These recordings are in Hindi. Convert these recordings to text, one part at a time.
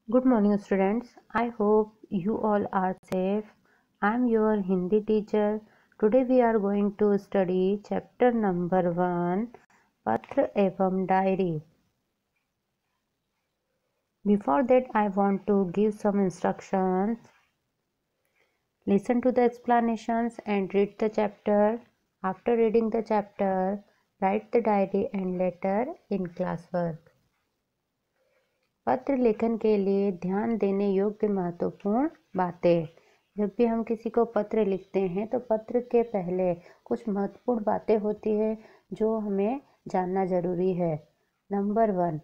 Good morning, students. I hope you all are safe. I am your Hindi teacher. Today we are going to study chapter number 1, Patra evam Diary. Before that, I want to give some instructions. Listen to the explanations and read the chapter. After reading the chapter, write the diary and letter in classwork. पत्र लेखन के लिए ध्यान देने योग्य महत्वपूर्ण बातें। जब भी हम किसी को पत्र लिखते हैं तो पत्र के पहले कुछ महत्वपूर्ण बातें होती है जो हमें जानना जरूरी है। नंबर 1,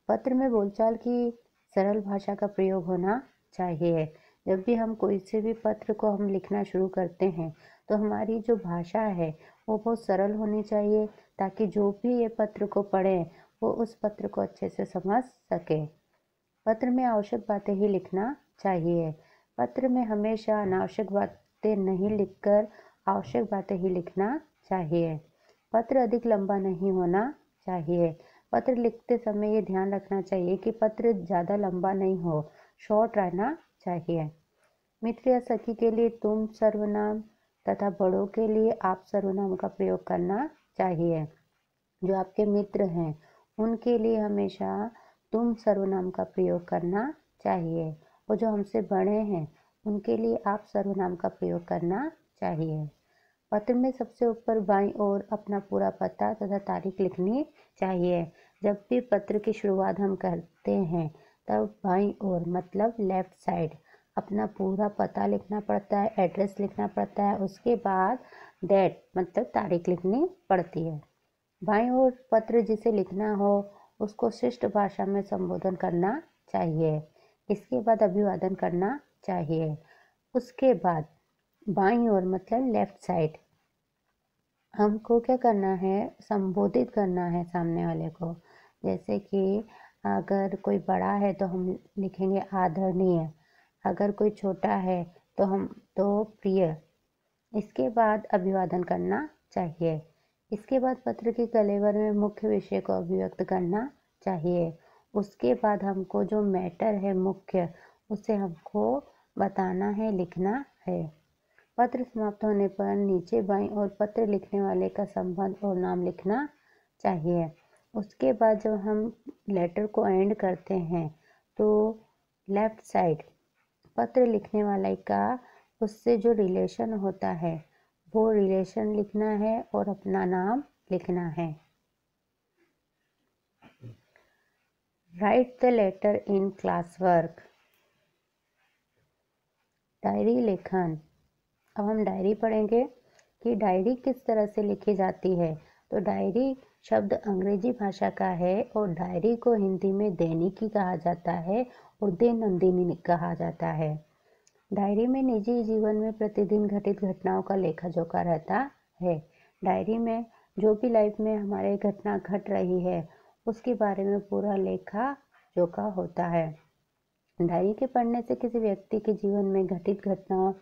पत्र में बोलचाल की सरल भाषा का प्रयोग होना चाहिए। जब भी हम कोई से भी पत्र को हम लिखना शुरू करते हैं तो हमारी जो भाषा है वो बहुत सरल होनी चाहिए ताकि जो भी ये पत्र को पढ़े वो उस पत्र को अच्छे से समझ सके। पत्र में आवश्यक बातें ही लिखना चाहिए। पत्र में हमेशा अनावश्यक बातें नहीं लिखकर आवश्यक बातें ही लिखना चाहिए। पत्र अधिक लंबा नहीं होना चाहिए। पत्र लिखते समय ये ध्यान रखना चाहिए कि पत्र ज़्यादा लंबा नहीं हो, शॉर्ट रहना चाहिए। मित्र या सखी के लिए तुम सर्वनाम तथा बड़ों के लिए आप सर्वनाम का प्रयोग करना चाहिए। जो आपके मित्र हैं उनके लिए हमेशा तुम सर्वनाम का प्रयोग करना चाहिए और जो हमसे बड़े हैं उनके लिए आप सर्वनाम का प्रयोग करना चाहिए। पत्र में सबसे ऊपर बाईं ओर अपना पूरा पता तथा तारीख लिखनी चाहिए। जब भी पत्र की शुरुआत हम करते हैं तब बाईं ओर मतलब लेफ्ट साइड अपना पूरा पता लिखना पड़ता है, एड्रेस लिखना पड़ता है। उसके बाद डेट मतलब तारीख लिखनी पड़ती है। बाईं ओर पत्र जिसे लिखना हो उसको शिष्ट भाषा में संबोधन करना चाहिए। इसके बाद अभिवादन करना चाहिए। उसके बाद बाईं ओर मतलब लेफ्ट साइड हमको क्या करना है, संबोधित करना है सामने वाले को। जैसे कि अगर कोई बड़ा है तो हम लिखेंगे आदरणीय, अगर कोई छोटा है तो प्रिय। इसके बाद अभिवादन करना चाहिए। इसके बाद पत्र के कलेवर में मुख्य विषय को अभिव्यक्त करना चाहिए। उसके बाद हमको जो मैटर है मुख्य उसे हमको बताना है, लिखना है। पत्र समाप्त होने पर नीचे बाईं ओर पत्र लिखने वाले का संबंध और नाम लिखना चाहिए। उसके बाद जब हम लेटर को एंड करते हैं तो लेफ्ट साइड पत्र लिखने वाले का उससे जो रिलेशन होता है वो रिलेशन लिखना है और अपना नाम लिखना है। Write the letter in class work. Diary लेखन। अब हम डायरी पढ़ेंगे कि डायरी किस तरह से लिखी जाती है। तो डायरी शब्द अंग्रेजी भाषा का है और डायरी को हिंदी में दैनिकी कहा जाता है और दैनंदिनी कहा जाता है। डायरी में निजी जीवन में प्रतिदिन घटित घटनाओं का लेखा जोखा रहता है। डायरी में जो भी लाइफ में हमारे घटना घट रही है उसके बारे में पूरा लेखा जोखा होता है। डायरी के पढ़ने से किसी व्यक्ति के जीवन में घटित घटनाओं,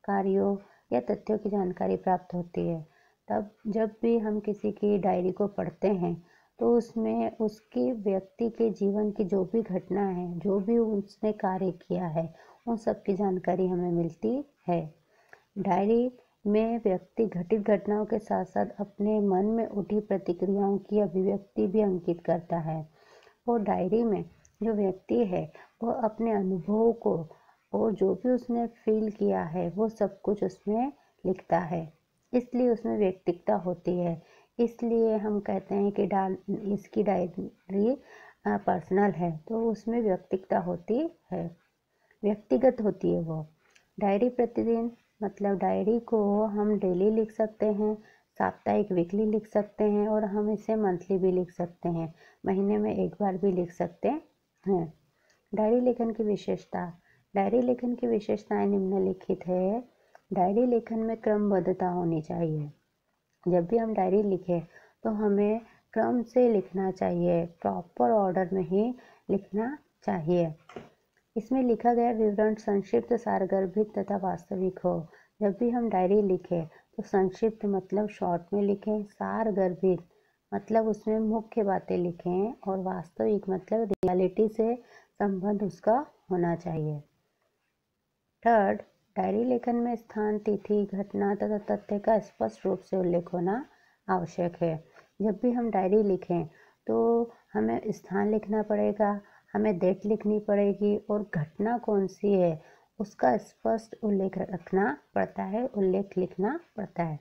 कार्यों या तथ्यों की जानकारी प्राप्त होती है। तब जब भी हम किसी की डायरी को पढ़ते हैं तो उसमें उसके व्यक्ति के जीवन की जो भी घटना है, जो भी उसने कार्य किया है, उन सब की जानकारी हमें मिलती है। डायरी में व्यक्ति घटित घटनाओं के साथ साथ अपने मन में उठी प्रतिक्रियाओं की अभिव्यक्ति भी अंकित करता है। और डायरी में जो व्यक्ति है वो अपने अनुभव को और जो भी उसने फील किया है वो सब कुछ उसमें लिखता है, इसलिए उसमें व्यक्तिकता होती है। इसलिए हम कहते हैं कि इसकी डायरी पर्सनल है, तो उसमें व्यक्तिकता होती है, व्यक्तिगत होती है वो। डायरी प्रतिदिन मतलब डायरी को हम डेली लिख सकते हैं, साप्ताहिक वीकली लिख सकते हैं और हम इसे मंथली भी लिख सकते हैं, महीने में एक बार भी लिख सकते हैं। डायरी लेखन की विशेषता। डायरी लेखन की विशेषताएं निम्नलिखित है। डायरी लेखन में क्रमबद्धता होनी चाहिए। जब भी हम डायरी लिखें तो हमें क्रम से लिखना चाहिए, प्रॉपर ऑर्डर में ही लिखना चाहिए। इसमें लिखा गया विवरण संक्षिप्त, सारगर्भित तथा वास्तविक हो। जब भी हम डायरी लिखें तो संक्षिप्त मतलब शॉर्ट में लिखें, सारगर्भित मतलब उसमें मुख्य बातें लिखें और वास्तविक मतलब रियलिटी से संबंध उसका होना चाहिए। थर्ड, डायरी लेखन में स्थान, तिथि, घटना तथा तथ्य का स्पष्ट रूप से उल्लेख होना आवश्यक है। जब भी हम डायरी लिखें तो हमें स्थान लिखना पड़ेगा, हमें डेट लिखनी पड़ेगी और घटना कौन सी है उसका स्पष्ट उल्लेख रखना पड़ता है, उल्लेख लिखना पड़ता है।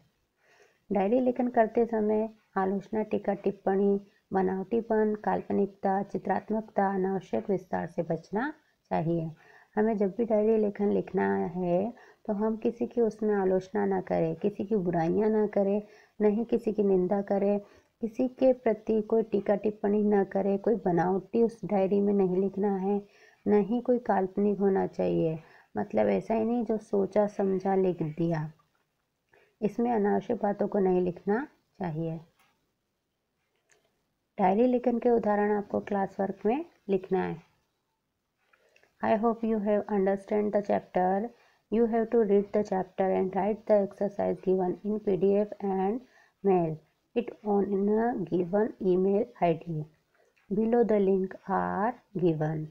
डायरी लेखन करते समय आलोचना, टीका, टिप्पणी, बनावटीपन, काल्पनिकता, चित्रात्मकता, अनावश्यक विस्तार से बचना चाहिए। हमें जब भी डायरी लेखन लिखना है तो हम किसी की उसमें आलोचना ना करें, किसी की बुराइयां ना करें, न ही किसी की निंदा करें, किसी के प्रति कोई टीका टिप्पणी न करें, कोई बनावटी उस डायरी में नहीं लिखना है, न ही कोई काल्पनिक होना चाहिए। मतलब ऐसा ही नहीं जो सोचा समझा लिख दिया, इसमें अनावश्यक बातों को नहीं लिखना चाहिए। डायरी लेखन के उदाहरण आपको क्लास वर्क में लिखना है। I hope you have understand the chapter. You have to read the chapter and write the exercise given in PDF and mail it on a given email ID. Below the link are given.